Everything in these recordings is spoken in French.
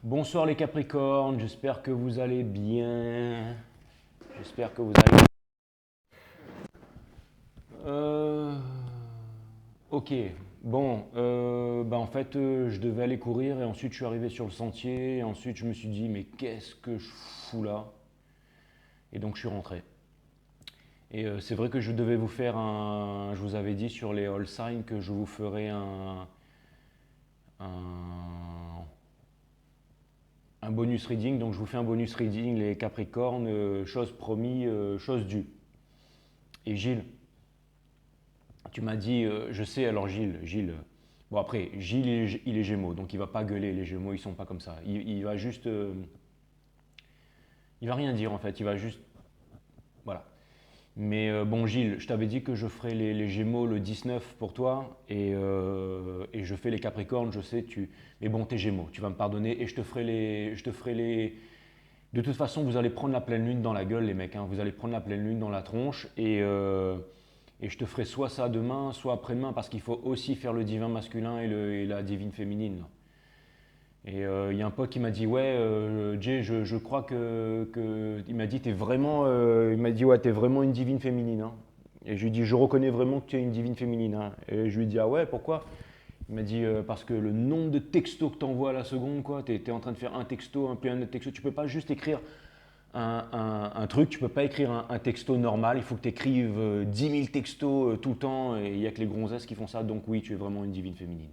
Bonsoir les Capricornes, j'espère que vous allez bien. J'espère que vous allez. Euh, Ok, bon, en fait, je devais aller courir et ensuite je suis arrivé sur le sentier et ensuite je me suis dit, mais qu'est-ce que je fous là? Et donc je suis rentré. Et c'est vrai que je devais vous faire un. Je vous avais dit sur les all signs que je vous ferais un, un bonus reading. Donc je vous fais un bonus reading, les Capricornes, chose promis, chose due. Et Gilles, tu m'as dit, je sais, alors Gilles, bon après, Gilles, il est Gémeaux, donc il va pas gueuler, les Gémeaux, ils sont pas comme ça. Il va juste, il va rien dire en fait, il va juste, voilà. Mais bon Gilles, je t'avais dit que je ferais les Gémeaux le 19 pour toi, et je fais les Capricornes, je sais, mais bon, t'es Gémeaux, tu vas me pardonner, et je te ferai les. De toute façon, vous allez prendre la pleine lune dans la gueule, les mecs, hein. Vous allez prendre la pleine lune dans la tronche, et je te ferai soit ça demain, soit après-demain, parce qu'il faut aussi faire le divin masculin et la divine féminine. Et il y a un pote qui m'a dit, ouais, Jay, je crois il m'a dit, il m'a dit, ouais, t'es vraiment une divine féminine, hein. Et je lui ai dit, je reconnais vraiment que tu es une divine féminine, hein. Et je lui ai dit, ah ouais, pourquoi? Il m'a dit, parce que le nombre de textos que tu envoies à la seconde, quoi, tu es en train de faire un texto, puis un autre texto, tu peux pas juste écrire un truc, tu peux pas écrire un texto normal, il faut que tu écrives 10 000 textos tout le temps, et il n'y a que les gonzesses qui font ça, donc oui, tu es vraiment une divine féminine.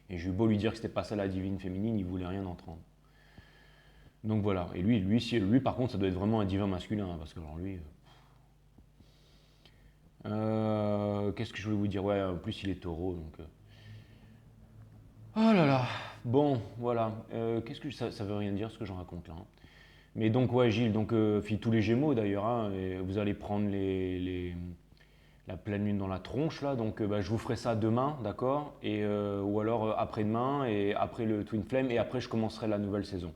Et j'ai eu beau lui dire que c'était pas ça la divine féminine, il voulait rien entendre. Donc voilà, et lui par contre, ça doit être vraiment un divin masculin, hein, parce que alors lui. Qu'est-ce que je voulais vous dire? Ouais, en plus il est taureau, donc. Oh là là, bon, voilà. Qu'est-ce que ça veut rien dire ce que j'en raconte là, hein. Mais donc ouais Gilles, donc tous les Gémeaux d'ailleurs, hein, et vous allez prendre la pleine lune dans la tronche là, donc je vous ferai ça demain, d'accord? Ou alors après-demain et après le Twin Flame et après je commencerai la nouvelle saison.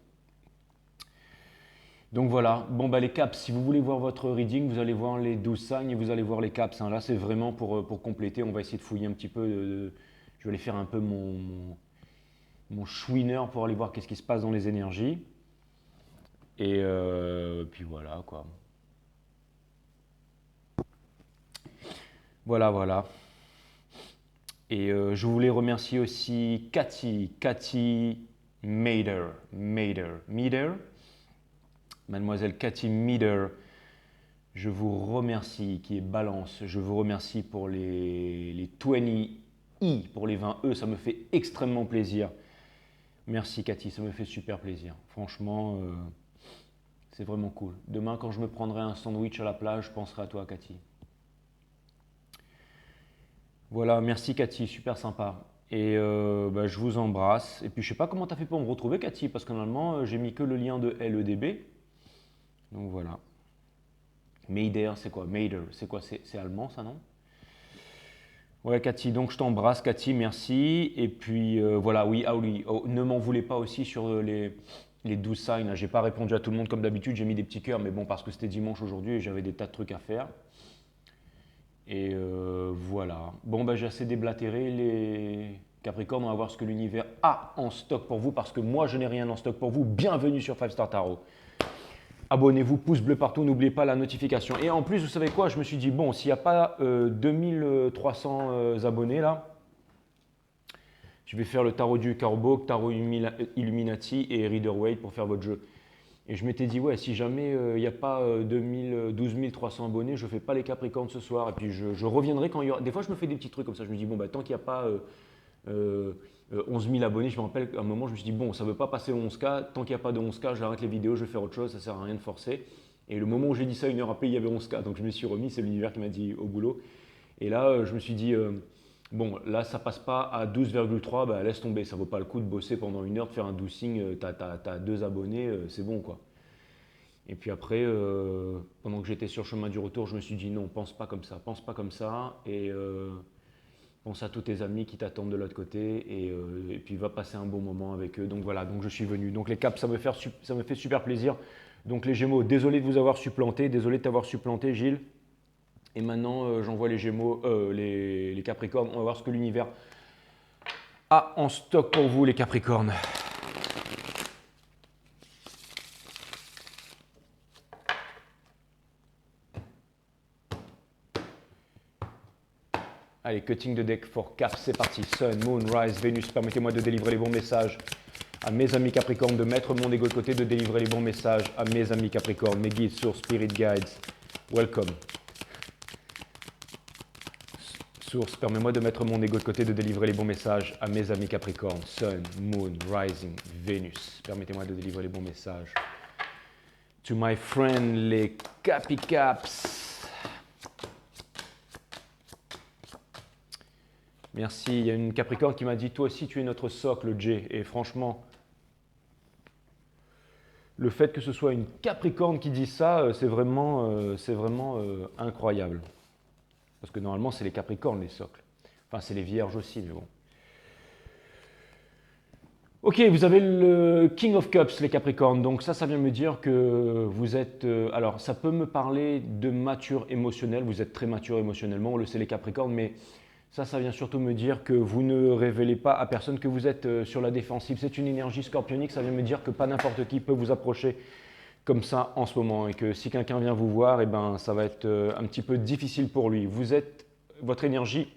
Donc voilà, bon bah les caps, si vous voulez voir votre reading, vous allez voir les 12 signes et vous allez voir les caps, hein. Là c'est vraiment pour compléter, on va essayer de fouiller un petit peu, je vais aller faire un peu mon chouineur pour aller voir qu'est-ce qui se passe dans les énergies. Et puis voilà quoi. Voilà, voilà. Et je voulais remercier aussi Cathy Mader, mademoiselle Cathy Mader. Je vous remercie, qui est Balance. Je vous remercie pour les 20 pour les 20 E. Ça me fait extrêmement plaisir. Merci Cathy, ça me fait super plaisir. Franchement, c'est vraiment cool. Demain, quand je me prendrai un sandwich à la plage, je penserai à toi, Cathy. Voilà, merci Cathy, super sympa. Et je vous embrasse. Et puis je sais pas comment tu as fait pour me retrouver, Cathy, parce que normalement, j'ai mis que le lien de LEDB. Donc voilà. Meider, c'est quoi? Meider, c'est quoi? C'est allemand, ça, non? Ouais, Cathy, donc je t'embrasse, Cathy, merci. Et puis voilà, oui, ah oui, oh, ne m'en voulez pas aussi sur les 12 signs. J'ai pas répondu à tout le monde comme d'habitude, j'ai mis des petits cœurs, mais bon, parce que c'était dimanche aujourd'hui et j'avais des tas de trucs à faire. Et voilà. Bon, j'ai assez déblatéré les Capricornes. On va voir ce que l'univers a en stock pour vous parce que moi, je n'ai rien en stock pour vous. Bienvenue sur 5 Star Tarot. Abonnez-vous, pouce bleu partout, n'oubliez pas la notification. Et en plus, vous savez quoi? Je me suis dit, bon, s'il n'y a pas 2300 abonnés là, je vais faire le tarot du Corbeau, tarot Illuminati et Rider Waite pour faire votre jeu. Et je m'étais dit, ouais, si jamais il n'y a pas 12 300 abonnés, je ne fais pas les Capricornes ce soir. Et puis je reviendrai quand il y aura. Des fois, je me fais des petits trucs comme ça. Je me dis, bon, tant qu'il n'y a pas 11 000 abonnés, je me rappelle qu'à un moment, je me suis dit, bon, ça ne veut pas passer au 11K. Tant qu'il n'y a pas de 11K, j'arrête les vidéos, je vais faire autre chose, ça ne sert à rien de forcer. Et le moment où j'ai dit ça, une heure après, il y avait 11K. Donc je me suis remis, c'est l'univers qui m'a dit au boulot. Et là, je me suis dit, bon, là, ça passe pas à 12,3, laisse tomber, ça vaut pas le coup de bosser pendant une heure, de faire un 12 signes, t'as 2 abonnés, c'est bon quoi. Et puis après, pendant que j'étais sur le chemin du retour, je me suis dit non, pense pas comme ça, et pense à tous tes amis qui t'attendent de l'autre côté, et puis va passer un bon moment avec eux. Donc voilà, donc je suis venu. Donc les caps, ça me fait super plaisir. Donc les Gémeaux, désolé de vous avoir supplanté, désolé de t'avoir supplanté, Gilles. Et maintenant, j'envoie les Gémeaux, les Capricornes. On va voir ce que l'univers a en stock pour vous, les Capricornes. Allez, cutting the deck for Cap, c'est parti. Sun, Moon, Rise, Vénus, permettez-moi de délivrer les bons messages à mes amis Capricorne, de mettre mon ego de côté, de délivrer les bons messages à mes amis Capricorne, mes guides, sources, spirit guides. Welcome. Source, permets-moi de mettre mon ego de côté, de délivrer les bons messages à mes amis Capricorne, Sun, Moon, Rising, Vénus. Permettez-moi de délivrer les bons messages. To my friend, les Capicaps. Merci. Il y a une Capricorne qui m'a dit, toi aussi tu es notre socle, Jay. Et franchement, le fait que ce soit une Capricorne qui dit ça, c'est vraiment incroyable. Parce que normalement, c'est les Capricornes, les socles. Enfin, c'est les Vierges aussi, mais bon. Ok, vous avez le King of Cups, les Capricornes. Donc ça vient me dire que vous êtes... alors, ça peut me parler de mature émotionnel. Vous êtes très mature émotionnellement, on le sait, les Capricornes. Mais ça vient surtout me dire que vous ne révélez pas à personne que vous êtes sur la défensive. C'est une énergie scorpionique. Ça vient me dire que pas n'importe qui peut vous approcher comme ça en ce moment, et que si quelqu'un vient vous voir, eh ben, ça va être un petit peu difficile pour lui. Votre énergie,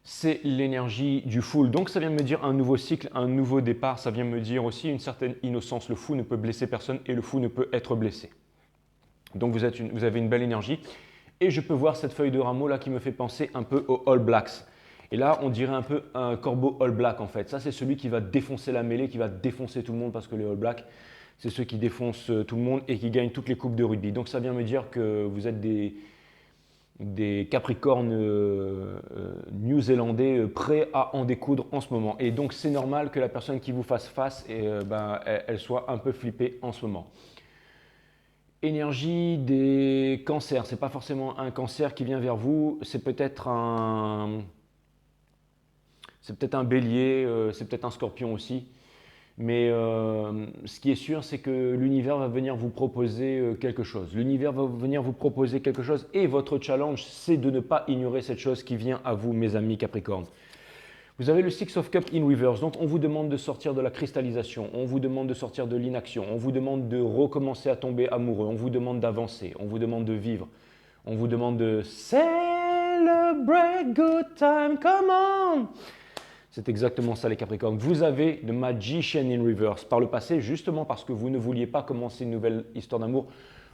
c'est l'énergie du full. Donc ça vient me dire un nouveau cycle, un nouveau départ. Ça vient me dire aussi une certaine innocence. Le fou ne peut blesser personne et le fou ne peut être blessé. Donc vous avez une belle énergie. Et je peux voir cette feuille de rameau là qui me fait penser un peu aux All Blacks. Et là, on dirait un peu un corbeau All Black en fait. Ça, c'est celui qui va défoncer la mêlée, qui va défoncer tout le monde, parce que les All Blacks, c'est ceux qui défoncent tout le monde et qui gagnent toutes les coupes de rugby. Donc ça vient me dire que vous êtes des Capricornes new-zélandais prêts à en découdre en ce moment. Et donc c'est normal que la personne qui vous fasse face, elle soit un peu flippée en ce moment. Énergie des cancers, ce n'est pas forcément un cancer qui vient vers vous, c'est peut-être un bélier, c'est peut-être un scorpion aussi. Mais ce qui est sûr, c'est que l'univers va venir vous proposer quelque chose. L'univers va venir vous proposer quelque chose et votre challenge, c'est de ne pas ignorer cette chose qui vient à vous, mes amis Capricorne. Vous avez le Six of Cups in reverse, donc on vous demande de sortir de la cristallisation, on vous demande de sortir de l'inaction, on vous demande de recommencer à tomber amoureux, on vous demande d'avancer, on vous demande de vivre, on vous demande de celebrate good time, come on! C'est exactement ça les Capricornes. Vous avez le Magician in reverse. Par le passé, justement parce que vous ne vouliez pas commencer une nouvelle histoire d'amour,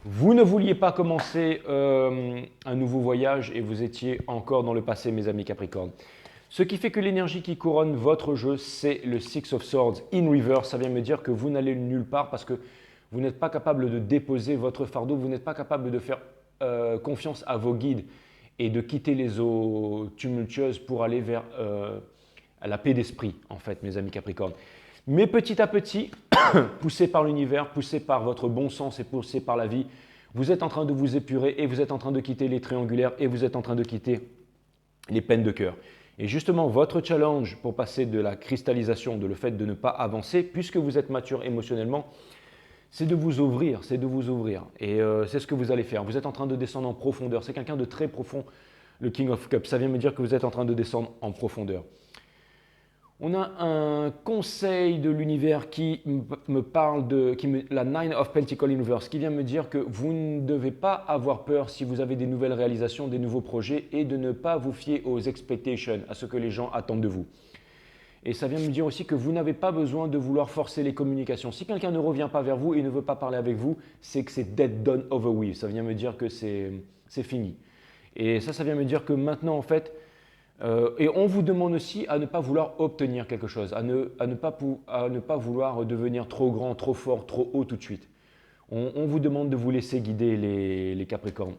vous ne vouliez pas commencer un nouveau voyage et vous étiez encore dans le passé, mes amis Capricornes. Ce qui fait que l'énergie qui couronne votre jeu, c'est le Six of Swords in reverse. Ça vient me dire que vous n'allez nulle part parce que vous n'êtes pas capable de déposer votre fardeau, vous n'êtes pas capable de faire confiance à vos guides et de quitter les eaux tumultueuses pour aller vers à la paix d'esprit, en fait, mes amis Capricornes. Mais petit à petit, poussé par l'univers, poussé par votre bon sens et poussé par la vie, vous êtes en train de vous épurer et vous êtes en train de quitter les triangulaires et vous êtes en train de quitter les peines de cœur. Et justement, votre challenge pour passer de la cristallisation, de le fait de ne pas avancer, puisque vous êtes mature émotionnellement, c'est de vous ouvrir, c'est de vous ouvrir. Et c'est ce que vous allez faire. Vous êtes en train de descendre en profondeur. C'est quelqu'un de très profond, le King of Cups. Ça vient me dire que vous êtes en train de descendre en profondeur. On a un conseil de l'univers qui me parle de la Nine of Pentacles Universe, qui vient me dire que vous ne devez pas avoir peur si vous avez des nouvelles réalisations, des nouveaux projets, et de ne pas vous fier aux expectations, à ce que les gens attendent de vous. Et ça vient me dire aussi que vous n'avez pas besoin de vouloir forcer les communications. Si quelqu'un ne revient pas vers vous et ne veut pas parler avec vous, c'est que c'est dead, done, over with. Ça vient me dire que c'est fini. Et ça vient me dire que maintenant, en fait, et on vous demande aussi à ne pas vouloir obtenir quelque chose, à ne pas vouloir devenir trop grand, trop fort, trop haut tout de suite. On vous demande de vous laisser guider les Capricornes.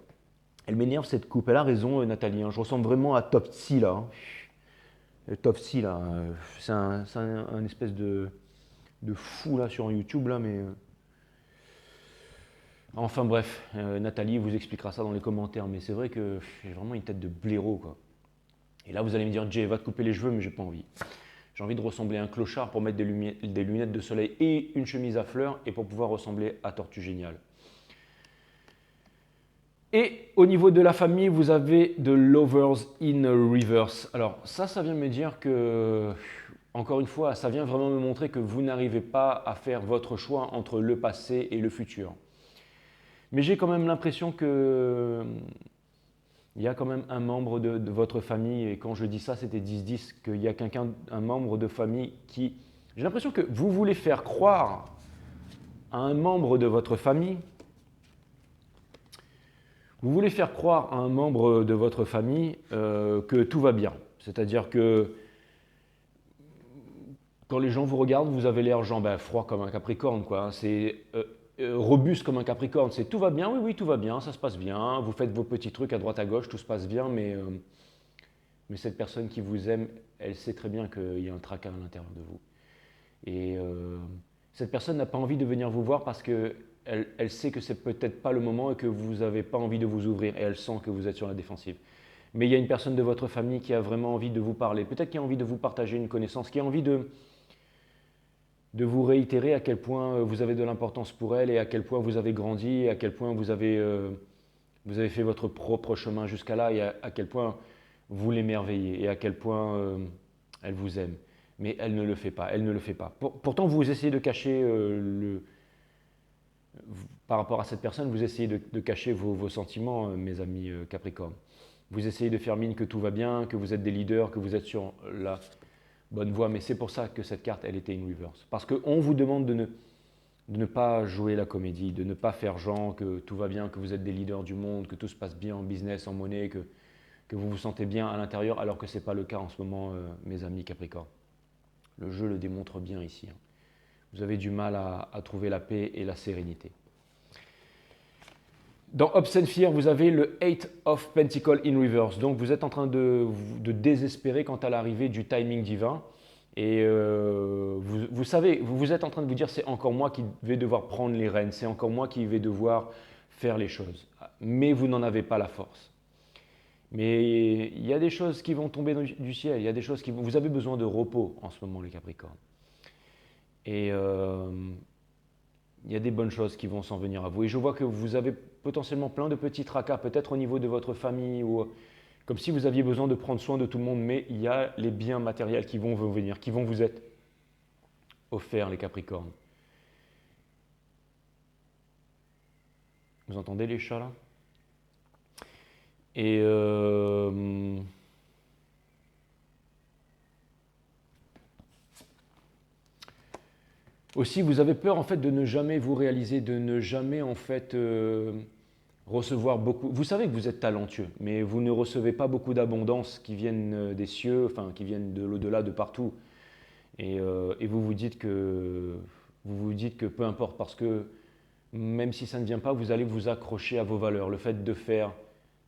Elle m'énerve cette coupe, elle a raison Nathalie, hein. Je ressemble vraiment à Topsy là. Hein. Topsy là, c'est un espèce de fou là sur YouTube là, mais... Enfin bref, Nathalie vous expliquera ça dans les commentaires, mais c'est vrai que j'ai vraiment une tête de blaireau quoi. Et là, vous allez me dire, Jay, va te couper les cheveux, mais j'ai pas envie. J'ai envie de ressembler à un clochard pour mettre des lunettes de soleil et une chemise à fleurs et pour pouvoir ressembler à Tortue Géniale. Et au niveau de la famille, vous avez de Lovers in Reverse. Alors ça vient me dire que, encore une fois, ça vient vraiment me montrer que vous n'arrivez pas à faire votre choix entre le passé et le futur. Mais j'ai quand même l'impression que il y a quand même un membre de votre famille, et quand je dis ça, c'était 10-10, qu'il y a un membre de famille qui... J'ai l'impression que vous voulez faire croire à un membre de votre famille, que tout va bien. C'est-à-dire que quand les gens vous regardent, vous avez l'air genre froid comme un Capricorne, quoi. C'est robuste comme un Capricorne. C'est tout va bien, oui, oui, tout va bien, ça se passe bien. Vous faites vos petits trucs à droite à gauche, tout se passe bien, mais cette personne qui vous aime, elle sait très bien qu'il y a un tracas à l'intérieur de vous. Et cette personne n'a pas envie de venir vous voir parce que elle sait que c'est peut-être pas le moment et que vous n'avez pas envie de vous ouvrir, et elle sent que vous êtes sur la défensive. Mais il y a une personne de votre famille qui a vraiment envie de vous parler, peut-être qui a envie de vous partager une connaissance, qui a envie de vous réitérer à quel point vous avez de l'importance pour elle, et à quel point vous avez grandi, et à quel point vous avez fait votre propre chemin jusqu'à là, et à quel point vous l'émerveillez, et à quel point elle vous aime. Mais elle ne le fait pas, elle ne le fait pas. Pourtant, vous essayez de cacher par rapport à cette personne, vous essayez de cacher vos sentiments, mes amis Capricorne. Vous essayez de faire mine que tout va bien, que vous êtes des leaders, que vous êtes sur la bonne voie, mais c'est pour ça que cette carte, elle était in reverse. Parce qu'on vous demande de ne pas jouer la comédie, de ne pas faire genre que tout va bien, que vous êtes des leaders du monde, que tout se passe bien en business, en monnaie, que vous vous sentez bien à l'intérieur, alors que ce n'est pas le cas en ce moment, mes amis Capricorne. Le jeu le démontre bien ici. Vous avez du mal à trouver la paix et la sérénité. Dans Hopes and Fear, vous avez le 8 of Pentacles in reverse. Donc vous êtes en train de désespérer quant à l'arrivée du timing divin. Et vous savez, vous êtes en train de vous dire, c'est encore moi qui vais devoir prendre les rênes, c'est encore moi qui vais devoir faire les choses. Mais vous n'en avez pas la force. Mais il y a des choses qui vont tomber du ciel, il y a des choses vous avez besoin de repos en ce moment, les Capricornes. Et il y a des bonnes choses qui vont s'en venir à vous. Et je vois que vous avez potentiellement plein de petits tracas, peut-être au niveau de votre famille, ou comme si vous aviez besoin de prendre soin de tout le monde, mais il y a les biens matériels qui vont vous venir, qui vont vous être offerts, les Capricornes. Vous entendez les chats là? Et aussi, vous avez peur en fait de ne jamais vous réaliser, de ne jamais en fait recevoir beaucoup. Vous savez que vous êtes talentueux, mais vous ne recevez pas beaucoup d'abondance qui viennent des cieux, enfin qui viennent de l'au-delà, de partout. Et vous vous dites que peu importe, parce que même si ça ne vient pas, vous allez vous accrocher à vos valeurs. Le fait de faire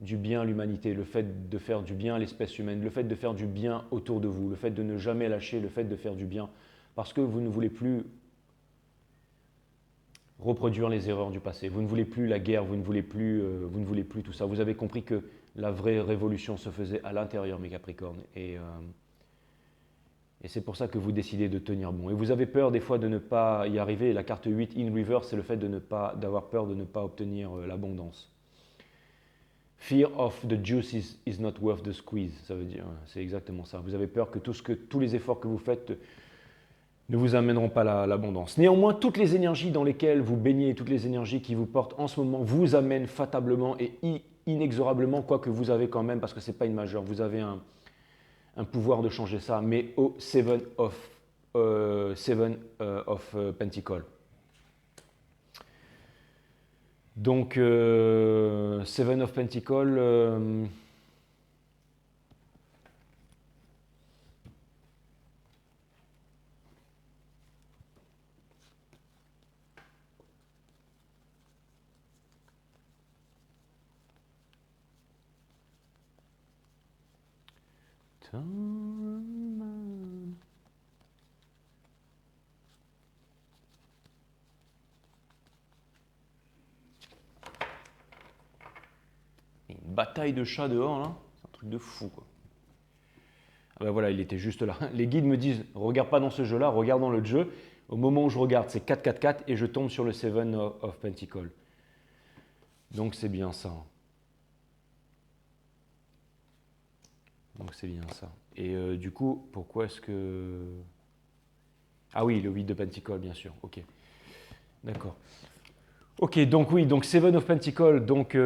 du bien à l'humanité, le fait de faire du bien à l'espèce humaine, le fait de faire du bien autour de vous, le fait de ne jamais lâcher, le fait de faire du bien, parce que vous ne voulez plus reproduire les erreurs du passé. Vous ne voulez plus la guerre, vous ne voulez plus tout ça. Vous avez compris que la vraie révolution se faisait à l'intérieur, mes Capricornes. Et c'est pour ça que vous décidez de tenir bon. Et vous avez peur des fois de ne pas y arriver. La carte 8 in reverse, c'est le fait d'avoir peur de ne pas obtenir l'abondance. Fear of the juice is not worth the squeeze. Ça veut dire, c'est exactement ça. Vous avez peur que tous les efforts que vous faites ne vous amèneront pas l'abondance. Néanmoins, toutes les énergies dans lesquelles vous baignez, toutes les énergies qui vous portent en ce moment, vous amènent fatablement et inexorablement, quoique vous avez quand même, parce que ce n'est pas une majeure, vous avez un pouvoir de changer ça, mais au Seven of Pentacles. Donc, Seven of Pentacles... Une bataille de chats dehors, là, c'est un truc de fou, quoi. Ah ben voilà, il était juste là. Les guides me disent, regarde pas dans ce jeu-là, regarde dans le jeu. Au moment où je regarde, c'est 4-4-4 et je tombe sur le Seven of Pentacles. Donc c'est bien ça. Donc c'est bien ça. Et du coup, pourquoi est-ce que... Ah oui, le 8 de Pentacles, bien sûr. Ok. D'accord. Ok, donc oui, donc Seven of Pentacles, donc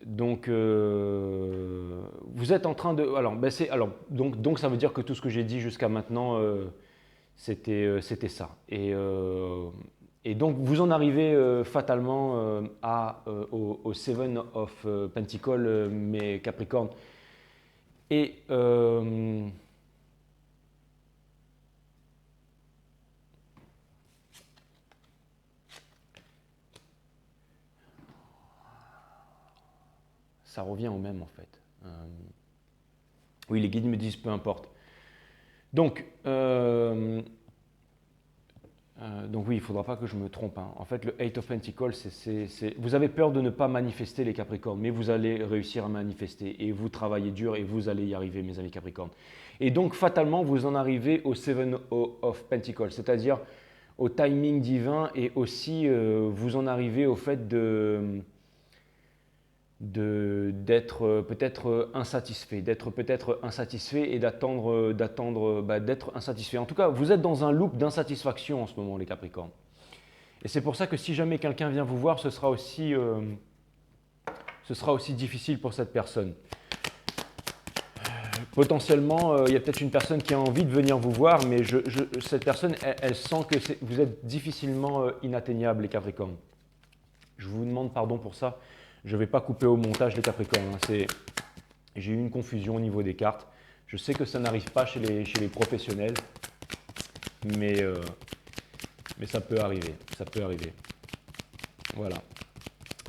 Donc, vous êtes en train de... donc ça veut dire que tout ce que j'ai dit jusqu'à maintenant, c'était ça. Et donc, vous en arrivez fatalement au Seven of Pentacles, mes Capricornes. Et ça revient au même en fait. Oui, les guides me disent peu importe. Donc oui, il ne faudra pas que je me trompe, hein. En fait, le Eight of Pentacles, vous avez peur de ne pas manifester les Capricornes, mais vous allez réussir à manifester et vous travaillez dur et vous allez y arriver, mes amis Capricornes. Et donc, fatalement, vous en arrivez au Seven of Pentacles, c'est-à-dire au timing divin et aussi vous en arrivez au fait d'être peut-être insatisfait, et d'être insatisfait. En tout cas, vous êtes dans un loop d'insatisfaction en ce moment, les Capricornes. Et c'est pour ça que si jamais quelqu'un vient vous voir, ce sera aussi difficile pour cette personne. Potentiellement, il y a peut-être une personne qui a envie de venir vous voir, mais cette personne, elle sent que vous êtes difficilement inatteignable, les Capricornes. Je vous demande pardon pour ça. Je ne vais pas couper au montage les Capricornes, hein. J'ai eu une confusion au niveau des cartes. Je sais que ça n'arrive pas chez les professionnels, mais ça peut arriver. Ça peut arriver. Voilà.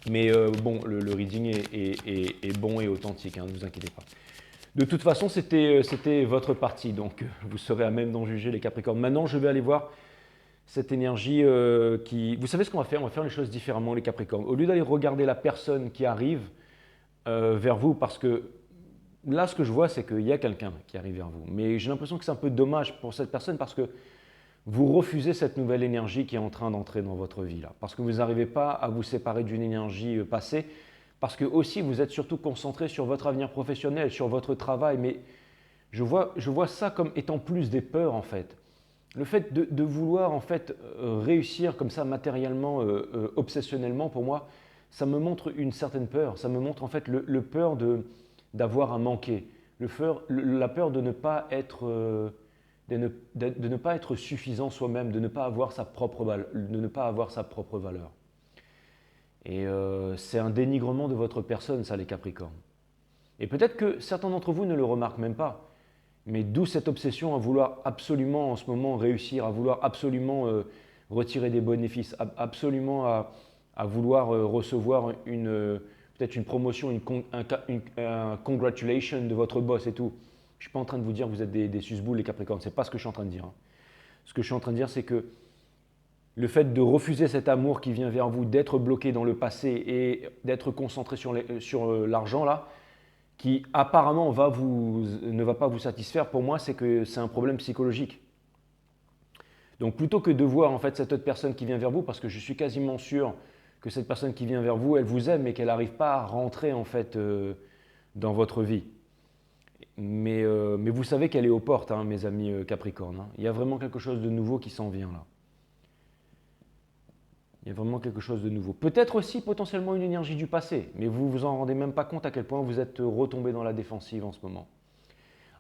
Mais bon, le reading est bon et authentique, hein, ne vous inquiétez pas. De toute façon, c'était votre partie, donc vous serez à même d'en juger les Capricornes. Maintenant, je vais aller voir cette énergie qui... Vous savez ce qu'on va faire? On va faire les choses différemment, les Capricornes. Au lieu d'aller regarder la personne qui arrive vers vous, parce que là, ce que je vois, c'est qu'il y a quelqu'un qui arrive vers vous. Mais j'ai l'impression que c'est un peu dommage pour cette personne parce que vous refusez cette nouvelle énergie qui est en train d'entrer dans votre vie, là. Parce que vous n'arrivez pas à vous séparer d'une énergie passée. Parce que aussi, vous êtes surtout concentré sur votre avenir professionnel, sur votre travail. Mais je vois ça comme étant plus des peurs, en fait. Le fait de vouloir en fait réussir comme ça matériellement, obsessionnellement, pour moi, ça me montre une certaine peur. Ça me montre en fait le peur d'avoir à manquer, la peur de ne pas être, de ne pas être suffisant soi-même, de ne pas avoir sa propre valeur. Et c'est un dénigrement de votre personne, ça, les Capricornes. Et peut-être que certains d'entre vous ne le remarquent même pas. Mais d'où cette obsession à vouloir absolument en ce moment réussir, à vouloir absolument retirer des bénéfices, absolument à vouloir recevoir peut-être une promotion, un congratulation de votre boss et tout. Je ne suis pas en train de vous dire que vous êtes des susboules, les Capricornes. Ce n'est pas ce que je suis en train de dire, hein. Ce que je suis en train de dire, c'est que le fait de refuser cet amour qui vient vers vous, d'être bloqué dans le passé et d'être concentré sur l'argent là, qui apparemment ne va pas vous satisfaire, pour moi, c'est que c'est un problème psychologique. Donc plutôt que de voir en fait cette autre personne qui vient vers vous, parce que je suis quasiment sûr que cette personne qui vient vers vous, elle vous aime, mais qu'elle n'arrive pas à rentrer en fait dans votre vie. Mais vous savez qu'elle est aux portes, hein, mes amis Capricorne, hein. Il y a vraiment quelque chose de nouveau qui s'en vient là. Il y a vraiment quelque chose de nouveau. Peut-être aussi potentiellement une énergie du passé, mais vous vous en rendez même pas compte à quel point vous êtes retombé dans la défensive en ce moment.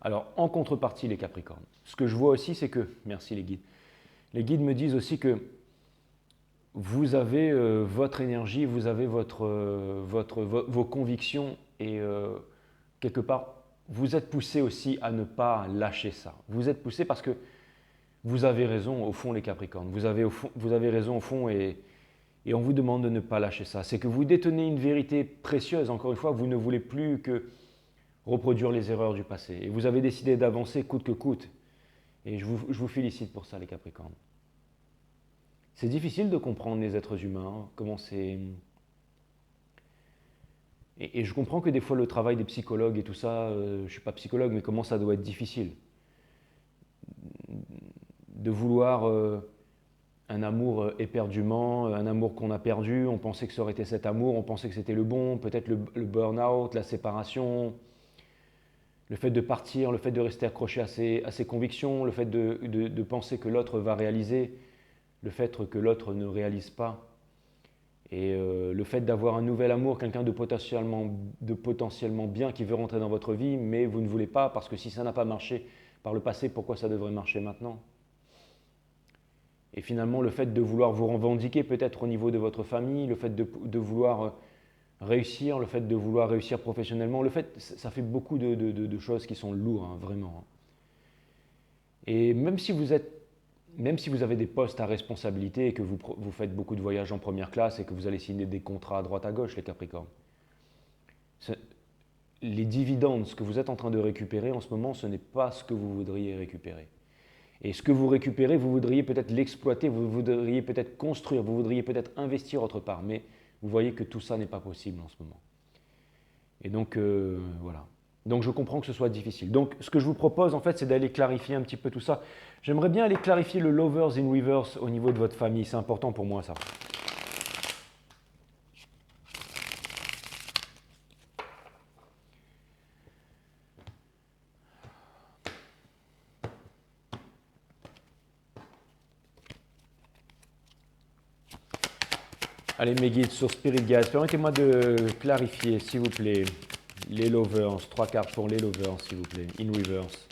Alors, en contrepartie, les Capricornes, ce que je vois aussi, c'est que, merci les guides me disent aussi que vous avez votre énergie, vous avez vos convictions et quelque part, vous êtes poussé aussi à ne pas lâcher ça. Vous êtes poussé parce que vous avez raison au fond, les Capricornes. Vous avez raison au fond et on vous demande de ne pas lâcher ça. C'est que vous détenez une vérité précieuse. Encore une fois, vous ne voulez plus que reproduire les erreurs du passé. Et vous avez décidé d'avancer coûte que coûte. Et je vous félicite pour ça, les Capricornes. C'est difficile de comprendre les êtres humains, hein, comment c'est... Et je comprends que des fois, le travail des psychologues et tout ça, je ne suis pas psychologue, mais comment ça doit être difficile. De vouloir... un amour éperdument, un amour qu'on a perdu, on pensait que ça aurait été cet amour, on pensait que c'était le bon, peut-être le burn-out, la séparation, le fait de partir, le fait de rester accroché à ses convictions, le fait de penser que l'autre va réaliser, le fait que l'autre ne réalise pas. Et le fait d'avoir un nouvel amour, quelqu'un de potentiellement bien qui veut rentrer dans votre vie, mais vous ne voulez pas, parce que si ça n'a pas marché par le passé, pourquoi ça devrait marcher maintenant? Et finalement, le fait de vouloir vous revendiquer peut-être au niveau de votre famille, le fait de vouloir réussir, le fait de vouloir réussir professionnellement, ça fait beaucoup de choses qui sont lourdes, hein, vraiment. Et même si vous avez des postes à responsabilité et que vous faites beaucoup de voyages en première classe et que vous allez signer des contrats à droite à gauche, les Capricornes, les dividendes, ce que vous êtes en train de récupérer en ce moment, ce n'est pas ce que vous voudriez récupérer. Et ce que vous récupérez, vous voudriez peut-être l'exploiter, vous voudriez peut-être construire, vous voudriez peut-être investir autre part, mais vous voyez que tout ça n'est pas possible en ce moment. Et donc, voilà. Donc, je comprends que ce soit difficile. Donc, ce que je vous propose, en fait, c'est d'aller clarifier un petit peu tout ça. J'aimerais bien aller clarifier le Lovers in Reverse au niveau de votre famille. C'est important pour moi, ça. Allez, mes guides sur Spirit Guides, permettez-moi de clarifier, s'il vous plaît, les Lovers. 3 cartes pour les Lovers, s'il vous plaît, in Reverse.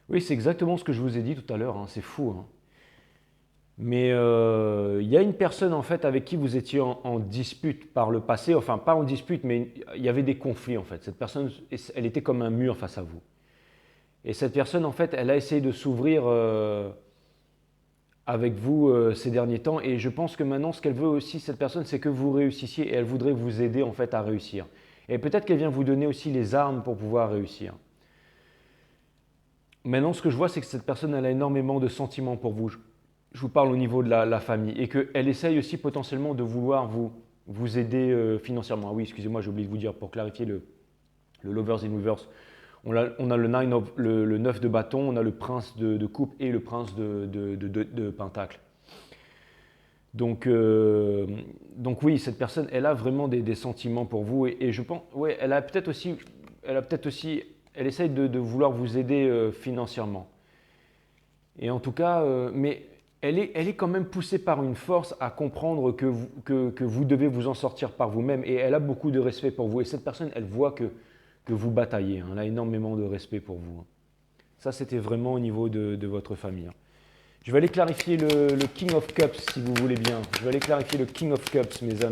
Oui, c'est exactement ce que je vous ai dit tout à l'heure, hein, c'est fou. Hein. Mais il y a une personne en fait avec qui vous étiez en dispute par le passé, enfin pas en dispute, mais il y avait des conflits en fait. Cette personne, elle était comme un mur face à vous. Et cette personne en fait, elle a essayé de s'ouvrir avec vous ces derniers temps. Et je pense que maintenant, ce qu'elle veut aussi, cette personne, c'est que vous réussissiez et elle voudrait vous aider en fait à réussir. Et peut-être qu'elle vient vous donner aussi les armes pour pouvoir réussir. Maintenant, ce que je vois, c'est que cette personne, elle a énormément de sentiments pour vous. Je vous parle au niveau de la famille et qu'elle essaye aussi potentiellement de vouloir vous aider financièrement. Ah oui, excusez-moi, j'ai oublié de vous dire pour clarifier le Lovers in Reverse. On a le 9 de bâton, on a le prince de coupe et le prince de pentacle. Donc oui, cette personne, elle a vraiment des sentiments pour vous et je pense, ouais, elle essaye de vouloir vous aider financièrement. Et en tout cas, mais elle est quand même poussée par une force à comprendre que vous devez vous en sortir par vous-même et elle a beaucoup de respect pour vous. Et cette personne, elle voit que vous bataillez, hein. Elle a énormément de respect pour vous. Hein. Ça, c'était vraiment au niveau de votre famille. Hein. Je vais aller clarifier le King of Cups, si vous voulez bien. Je vais aller clarifier le King of Cups, mes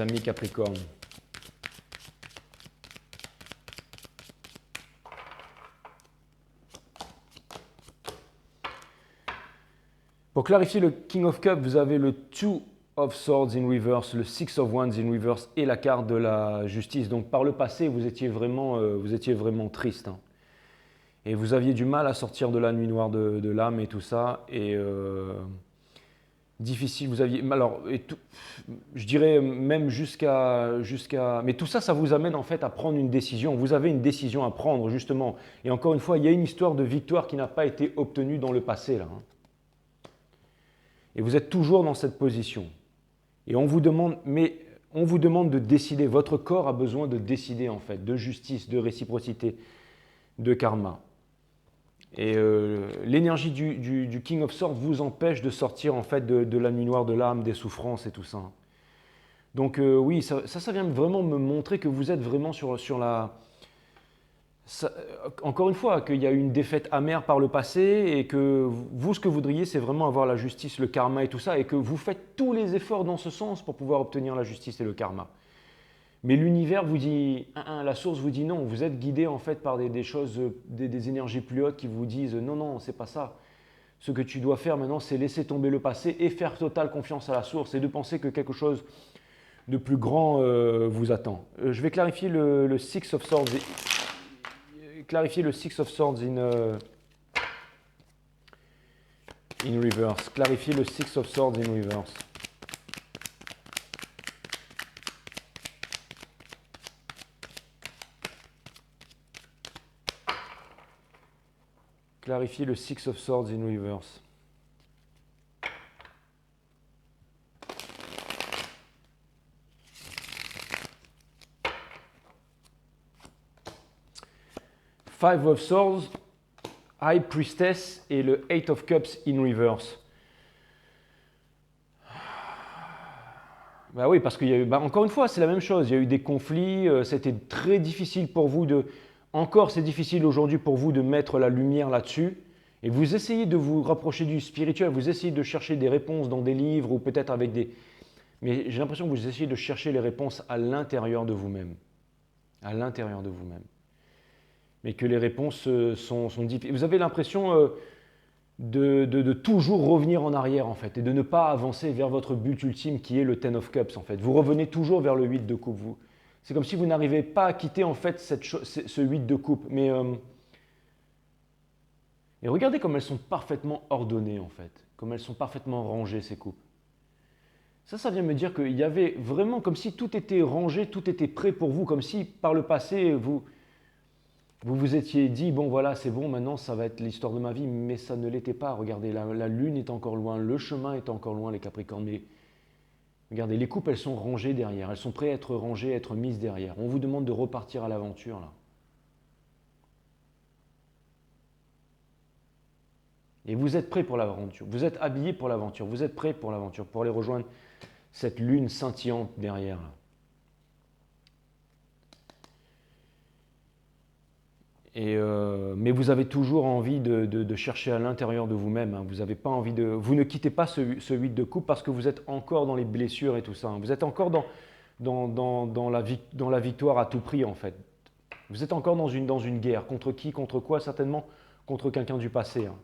amis Capricorne. Pour clarifier le King of Cups, vous avez le 2 of Swords in Reverse, le 6 of Wands in Reverse et la carte de la justice. Donc par le passé, vous étiez vraiment triste. Hein. Et vous aviez du mal à sortir de la nuit noire de l'âme et tout ça. Et difficile, vous aviez... Alors, je dirais même jusqu'à... Mais tout ça, ça vous amène en fait à prendre une décision. Vous avez une décision à prendre, justement. Et encore une fois, il y a une histoire de victoire qui n'a pas été obtenue dans le passé, là. Hein. Et vous êtes toujours dans cette position. Et on vous demande de décider. Votre corps a besoin de décider, en fait, de justice, de réciprocité, de karma. Et l'énergie du King of Swords vous empêche de sortir, en fait, de la nuit noire de l'âme, des souffrances et tout ça. Donc oui, ça vient vraiment me montrer que vous êtes vraiment sur la... encore une fois, qu'il y a eu une défaite amère par le passé et que vous, ce que vous voudriez, c'est vraiment avoir la justice, le karma et tout ça, et que vous faites tous les efforts dans ce sens pour pouvoir obtenir la justice et le karma. Mais l'univers vous dit, la source vous dit non, vous êtes guidé en fait par des choses, des énergies plus hautes qui vous disent non, non, c'est pas ça. Ce que tu dois faire maintenant, c'est laisser tomber le passé et faire totale confiance à la source et de penser que quelque chose de plus grand vous attend. Je vais clarifier le Six of Swords clarifier le Six of Swords in reverse. Clarifier le Six of Swords in reverse. Clarifier le Six of Swords in reverse. Five of Swords, High Priestess et le Eight of Cups in reverse. Bah oui, parce qu'il y a eu, encore une fois, c'est la même chose. Il y a eu des conflits, c'était très difficile pour vous de... Encore, c'est difficile aujourd'hui pour vous de mettre la lumière là-dessus. Et vous essayez de vous rapprocher du spirituel, vous essayez de chercher des réponses dans des livres ou peut-être avec des... Mais j'ai l'impression que vous essayez de chercher les réponses à l'intérieur de vous-même. À l'intérieur de vous-même. Mais que les réponses sont difficiles. Vous avez l'impression de toujours revenir en arrière, en fait, et de ne pas avancer vers votre but ultime qui est le Ten of Cups, en fait. Vous revenez toujours vers le 8 de coupe. C'est comme si vous n'arrivez pas à quitter, en fait, ce 8 de coupe. Mais et regardez comme elles sont parfaitement ordonnées, en fait. Comme elles sont parfaitement rangées, ces coupes. Ça vient me dire qu'il y avait vraiment comme si tout était rangé, tout était prêt pour vous, comme si par le passé, vous vous étiez dit, bon voilà, c'est bon, maintenant ça va être l'histoire de ma vie, mais ça ne l'était pas. Regardez, la lune est encore loin, le chemin est encore loin, les Capricornes. Mais regardez, les coupes, elles sont rangées derrière, elles sont prêtes à être rangées, à être mises derrière. On vous demande de repartir à l'aventure, là. Et vous êtes prêts pour l'aventure, vous êtes habillés pour l'aventure, vous êtes prêts pour l'aventure, pour aller rejoindre cette lune scintillante derrière, là. Mais vous avez toujours envie de chercher à l'intérieur de vous-même. Hein. Vous avez pas envie vous ne quittez pas ce 8 de coupe parce que vous êtes encore dans les blessures et tout ça. Hein. Vous êtes encore dans la victoire à tout prix, en fait. Vous êtes encore dans une guerre. Contre qui? Contre quoi? Certainement contre quelqu'un du passé. Hein.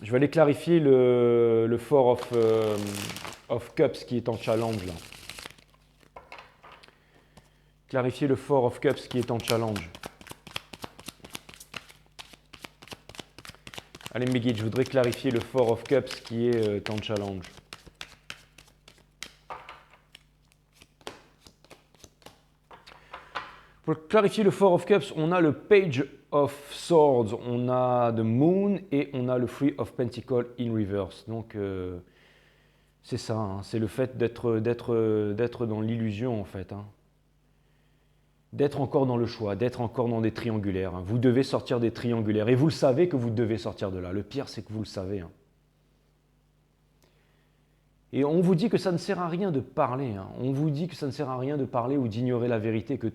Je vais aller clarifier le Four of Cups qui est en challenge, là. Clarifier le Four of Cups qui est en challenge. Allez mes guides, je voudrais clarifier le Four of Cups qui est en challenge. Pour clarifier le Four of Cups, on a le Page of Swords, on a the Moon et on a le Three of Pentacles in reverse. Donc c'est ça, hein, c'est le fait d'être dans l'illusion en fait. Hein. D'être encore dans le choix, d'être encore dans des triangulaires. Hein. Vous devez sortir des triangulaires et vous le savez que vous devez sortir de là. Le pire, c'est que vous le savez. Hein. Et on vous dit que ça ne sert à rien de parler. Hein. On vous dit que ça ne sert à rien de parler ou d'ignorer la vérité. Que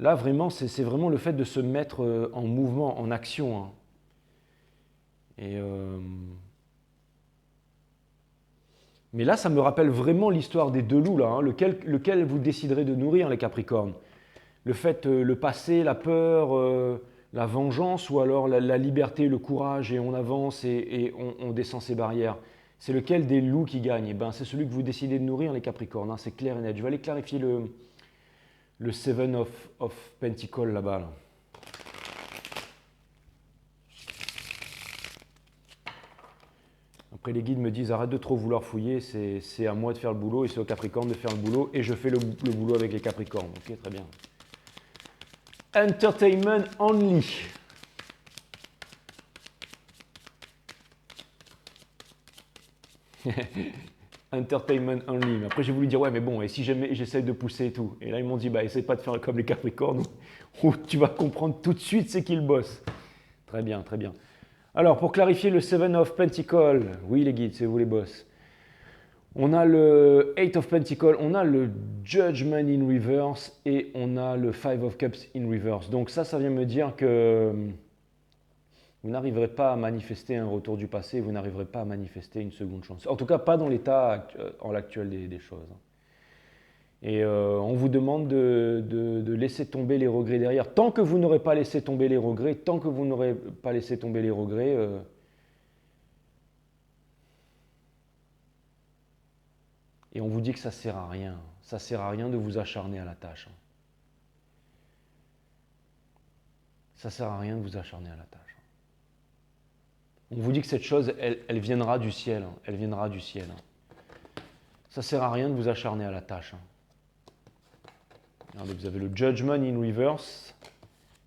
là, vraiment, c'est vraiment le fait de se mettre en mouvement, en action. Hein. Mais là, ça me rappelle vraiment l'histoire des deux loups, là, hein, lequel vous déciderez de nourrir, les Capricornes. Le fait, le passé, la peur, la vengeance, ou alors la liberté, le courage, et on avance et on descend ces barrières. C'est lequel des loups qui gagne? Eh ben, c'est celui que vous décidez de nourrir, les Capricornes. Hein, c'est clair et net. Je vais aller clarifier le Seven of Pentacles là-bas. Là. Après, les guides me disent arrête de trop vouloir fouiller, c'est à moi de faire le boulot et c'est au Capricorne de faire le boulot et je fais le boulot avec les Capricornes. Ok, très bien. Entertainment only. Entertainment only. Mais après, j'ai voulu dire ouais, mais bon, et si jamais j'essaie de pousser et tout. Et là, ils m'ont dit bah, essaie pas de faire comme les Capricornes où tu vas comprendre tout de suite c'est qu'ils bossent. Très bien, très bien. Alors, pour clarifier le Seven of Pentacles, oui les guides, c'est vous les boss. On a le Eight of Pentacles, on a le Judgment in reverse et on a le Five of Cups in reverse. Donc ça vient me dire que vous n'arriverez pas à manifester un retour du passé, vous n'arriverez pas à manifester une seconde chance. En tout cas, pas dans l'état actuel des choses. Et on vous demande de laisser tomber les regrets derrière. Tant que vous n'aurez pas laissé tomber les regrets, et on vous dit que ça ne sert à rien. Ça ne sert à rien de vous acharner à la tâche. ça ne sert à rien de vous acharner à la tâche. On vous dit que cette chose, elle viendra du ciel. Elle viendra du ciel. Ça ne sert à rien de vous acharner à la tâche. Regardez, vous avez le Judgment in reverse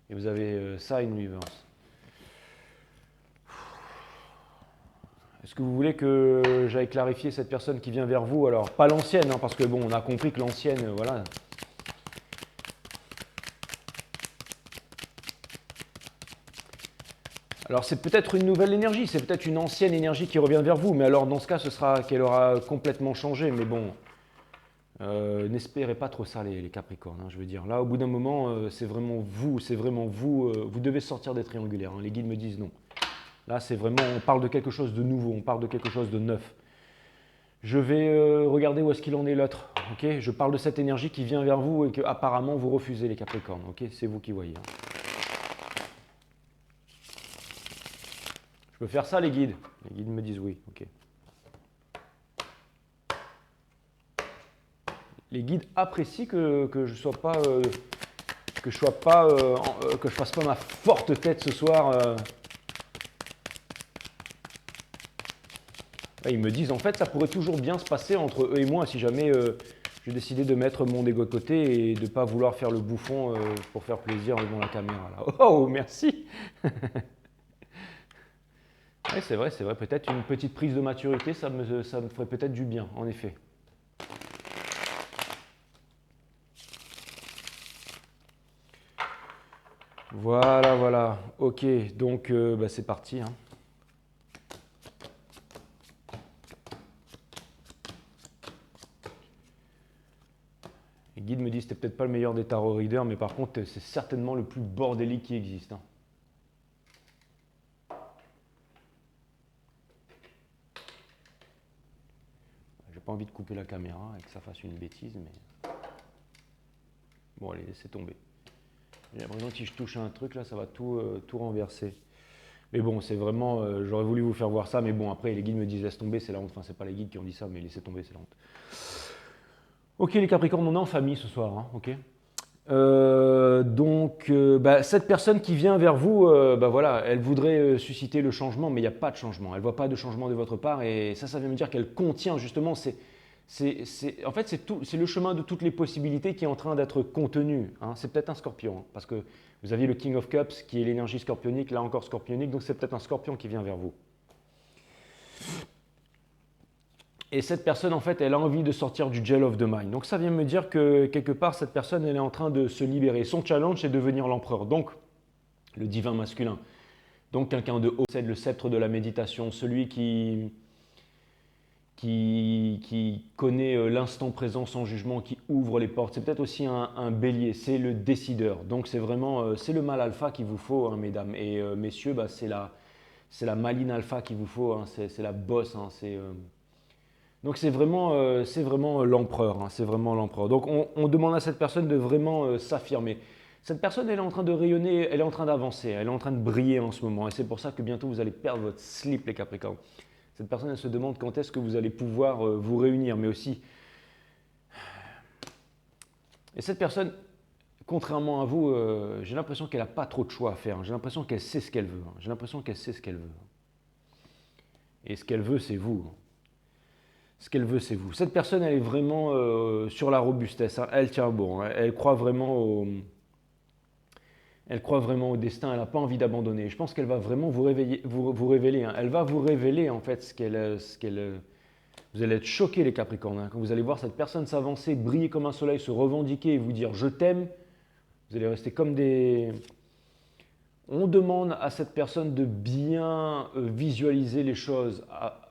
et vous avez ça in reverse. Est-ce que vous voulez que j'aille clarifier cette personne qui vient vers vous? Alors, pas l'ancienne, parce que bon, on a compris que l'ancienne, voilà. Alors, c'est peut-être une nouvelle énergie, c'est peut-être une ancienne énergie qui revient vers vous, mais alors dans ce cas, ce sera qu'elle aura complètement changé. Mais bon, n'espérez pas trop ça, les Capricornes. Je veux dire, là, au bout d'un moment, c'est vraiment vous, vous devez sortir des triangulaires. Les guides me disent non. Là, c'est vraiment, on parle de quelque chose de nouveau, on parle de quelque chose de neuf. Je vais regarder où est-ce qu'il en est l'autre. Okay, je parle de cette énergie qui vient vers vous et que apparemment vous refusez, les Capricornes. Okay, c'est vous qui voyez. Je peux faire ça, les guides? Les guides me disent oui. Okay. Les guides apprécient que je fasse pas ma forte tête ce soir. Ils me disent en fait ça pourrait toujours bien se passer entre eux et moi si jamais j'ai décidé de mettre mon ego de côté et de ne pas vouloir faire le bouffon pour faire plaisir devant la caméra. Là. Oh, merci. Ouais, c'est vrai, peut-être une petite prise de maturité, ça me ferait peut-être du bien, en effet. Voilà. Ok, donc c'est parti. Les guides me disent que c'était peut-être pas le meilleur des tarot readers, mais par contre, c'est certainement le plus bordélique qui existe. J'ai pas envie de couper la caméra et que ça fasse une bêtise, mais... Bon, allez, laissez tomber. J'ai l'impression que si je touche à un truc, là, ça va tout renverser. Mais bon, c'est vraiment... j'aurais voulu vous faire voir ça, mais bon, après, les guides me disent laisse tomber, c'est la honte. Enfin, c'est pas les guides qui ont dit ça, mais laissez tomber, c'est la honte. Ok, les Capricornes, on est en famille ce soir, ok. Donc, cette personne qui vient vers vous, voilà, elle voudrait susciter le changement, mais il n'y a pas de changement. Elle ne voit pas de changement de votre part, et ça veut me dire qu'elle contient justement. En fait, c'est le chemin de toutes les possibilités qui est en train d'être contenu. C'est peut-être un Scorpion, parce que vous aviez le King of Cups qui est l'énergie scorpionique, là encore scorpionique, donc c'est peut-être un Scorpion qui vient vers vous. Et cette personne, en fait, elle a envie de sortir du jail of the mind. Donc ça vient me dire que quelque part, cette personne, elle est en train de se libérer. Son challenge, c'est de devenir l'empereur, donc le divin masculin. Donc quelqu'un de haut, c'est le sceptre de la méditation, celui qui connaît l'instant présent sans jugement, qui ouvre les portes. C'est peut-être aussi un bélier, c'est le décideur. Donc c'est vraiment, c'est le mâle alpha qu'il vous faut, mesdames. Et messieurs, c'est la maline alpha qu'il vous faut, c'est la bosse, donc c'est vraiment l'empereur, c'est vraiment l'empereur. Donc on demande à cette personne de vraiment s'affirmer. Cette personne, elle est en train de rayonner, elle est en train d'avancer, elle est en train de briller en ce moment. Et c'est pour ça que bientôt vous allez perdre votre slip, les Capricornes. Cette personne, elle se demande quand est-ce que vous allez pouvoir vous réunir, mais aussi... Et cette personne, contrairement à vous, j'ai l'impression qu'elle n'a pas trop de choix à faire. J'ai l'impression qu'elle sait ce qu'elle veut. J'ai l'impression qu'elle sait ce qu'elle veut. Et ce qu'elle veut, c'est vous. Ce qu'elle veut, c'est vous. Cette personne, elle est vraiment sur la robustesse. Elle tient bon. Elle croit vraiment au destin. Elle n'a pas envie d'abandonner. Je pense qu'elle va vraiment vous révéler. Elle va vous révéler en fait ce qu'elle. Vous allez être choqués, les Capricornes, quand vous allez voir cette personne s'avancer, briller comme un soleil, se revendiquer et vous dire je t'aime. Vous allez rester comme des... On demande à cette personne de bien visualiser les choses,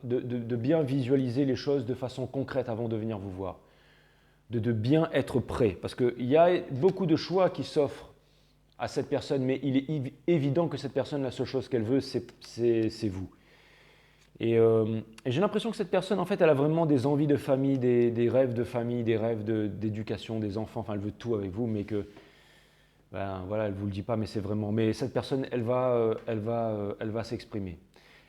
de bien visualiser les choses de façon concrète avant de venir vous voir, de bien être prêt. Parce qu'il y a beaucoup de choix qui s'offrent à cette personne, mais il est évident que cette personne, la seule chose qu'elle veut, c'est vous. Et j'ai l'impression que cette personne, en fait, elle a vraiment des envies de famille, des rêves de famille, des rêves d'éducation, des enfants, enfin, elle veut tout avec vous, mais que... voilà, elle ne vous le dit pas, mais c'est vraiment... Mais cette personne, elle va s'exprimer.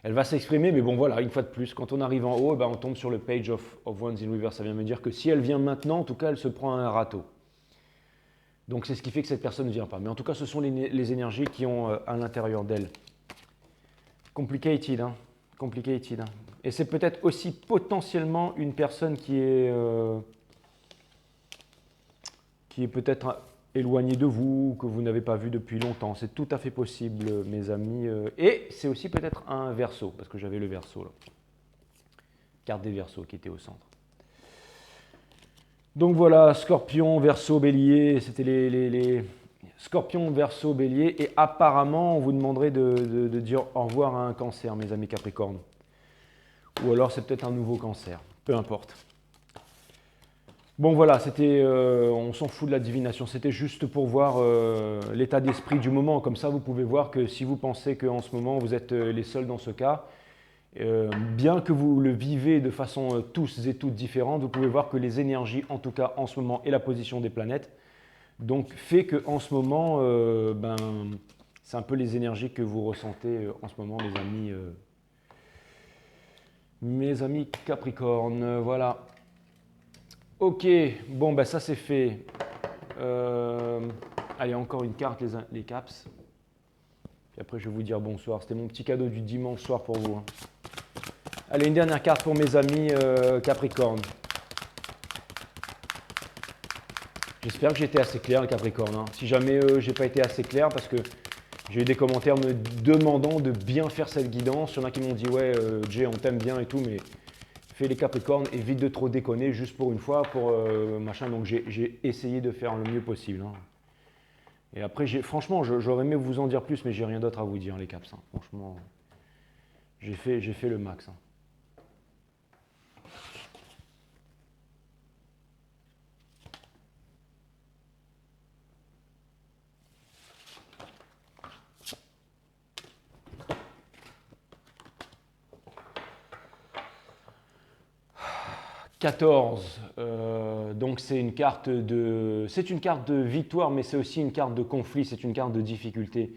Elle va s'exprimer, mais bon, voilà, une fois de plus, quand on arrive en haut, on tombe sur le Page of Wands in Reverse. Ça vient me dire que si elle vient maintenant, en tout cas, elle se prend un râteau. Donc c'est ce qui fait que cette personne ne vient pas. Mais en tout cas, ce sont les énergies qui ont à l'intérieur d'elle. Complicated, hein. Complicated. Hein. Et c'est peut-être aussi potentiellement une personne qui est peut-être éloignée de vous, que vous n'avez pas vu depuis longtemps. C'est tout à fait possible, mes amis. Et c'est aussi peut-être un verso, parce que j'avais le verso là. Carte des versos qui était au centre. Donc voilà, Scorpion, Verseau, Bélier, c'était les Scorpion, Verseau, Bélier. Et apparemment, on vous demanderait de dire au revoir à un cancer, mes amis Capricorne. Ou alors c'est peut-être un nouveau cancer, peu importe. Bon voilà, c'était, on s'en fout de la divination, c'était juste pour voir l'état d'esprit du moment. Comme ça, vous pouvez voir que si vous pensez qu'en ce moment, vous êtes les seuls dans ce cas, bien que vous le vivez de façon tous et toutes différentes, vous pouvez voir que les énergies, en tout cas en ce moment, et la position des planètes, donc fait qu'en ce moment, c'est un peu les énergies que vous ressentez en ce moment, mes amis Capricorne. Voilà. Ok, bon, ben ça c'est fait. Allez, encore une carte, les caps. Puis après, je vais vous dire bonsoir. C'était mon petit cadeau du dimanche soir pour vous. Hein. Allez, une dernière carte pour mes amis Capricorne. J'espère que j'ai été assez clair, le Capricorne. Hein. Si jamais j'ai pas été assez clair, parce que j'ai eu des commentaires me demandant de bien faire cette guidance. Il y en a qui m'ont dit, ouais, Jay, on t'aime bien et tout, mais fais les Capricornes, évite de trop déconner juste pour une fois, pour machin. Donc j'ai essayé de faire le mieux possible. Hein. Et après, franchement, j'aurais aimé vous en dire plus, mais j'ai rien d'autre à vous dire, les caps. Hein. Franchement, j'ai fait le max. Hein. 14, donc c'est une carte de victoire, mais c'est aussi une carte de conflit, c'est une carte de difficulté.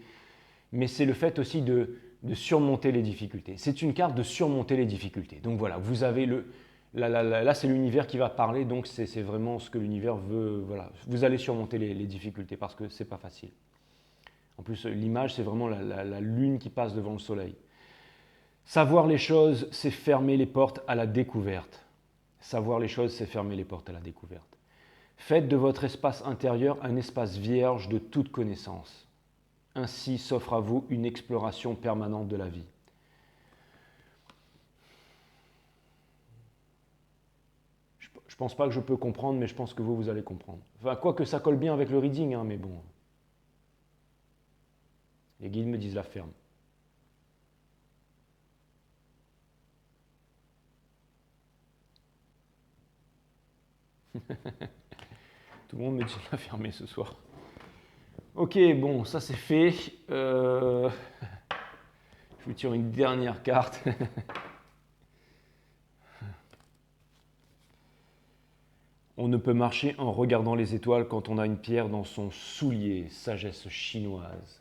Mais c'est le fait aussi de surmonter les difficultés. C'est une carte de surmonter les difficultés. Donc voilà, vous avez là c'est l'univers qui va parler, donc c'est vraiment ce que l'univers veut. Voilà, vous allez surmonter les difficultés parce que c'est pas facile. En plus, l'image, c'est vraiment la lune qui passe devant le soleil. Savoir les choses, c'est fermer les portes à la découverte. Savoir les choses, c'est fermer les portes à la découverte. Faites de votre espace intérieur un espace vierge de toute connaissance. Ainsi s'offre à vous une exploration permanente de la vie. Je ne pense pas que je peux comprendre, mais je pense que vous allez comprendre. Enfin, quoique ça colle bien avec le reading, hein, mais bon. Les guides me disent la ferme. Tout le monde me dit de la fermer ce soir. Ok, bon, ça c'est fait. Je vous tire une dernière carte. On ne peut marcher en regardant les étoiles quand on a une pierre dans son soulier. Sagesse chinoise.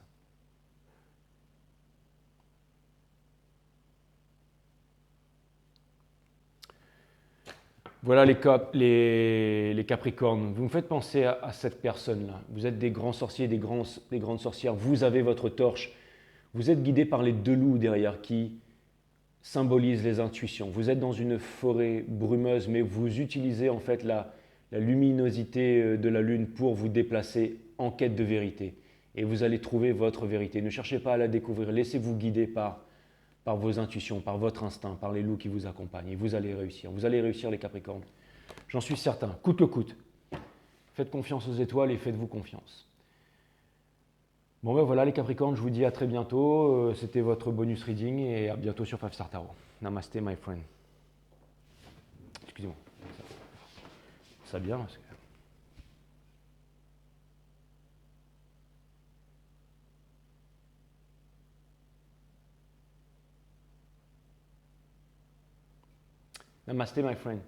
Voilà les Capricornes. Vous me faites penser à cette personne-là. Vous êtes des grands sorciers, des grandes sorcières. Vous avez votre torche. Vous êtes guidés par les deux loups derrière qui symbolisent les intuitions. Vous êtes dans une forêt brumeuse, mais vous utilisez en fait la luminosité de la lune pour vous déplacer en quête de vérité. Et vous allez trouver votre vérité. Ne cherchez pas à la découvrir. Laissez-vous guider par vos intuitions, par votre instinct, par les loups qui vous accompagnent. Et vous allez réussir. Vous allez réussir, les Capricornes. J'en suis certain. Coûte que coûte. Faites confiance aux étoiles et faites-vous confiance. Bon ben voilà les Capricornes, je vous dis à très bientôt. C'était votre bonus reading et à bientôt sur 5 Star Tarot. Namaste my friend. Excusez-moi. Ça bien parce que... Namaste my friend.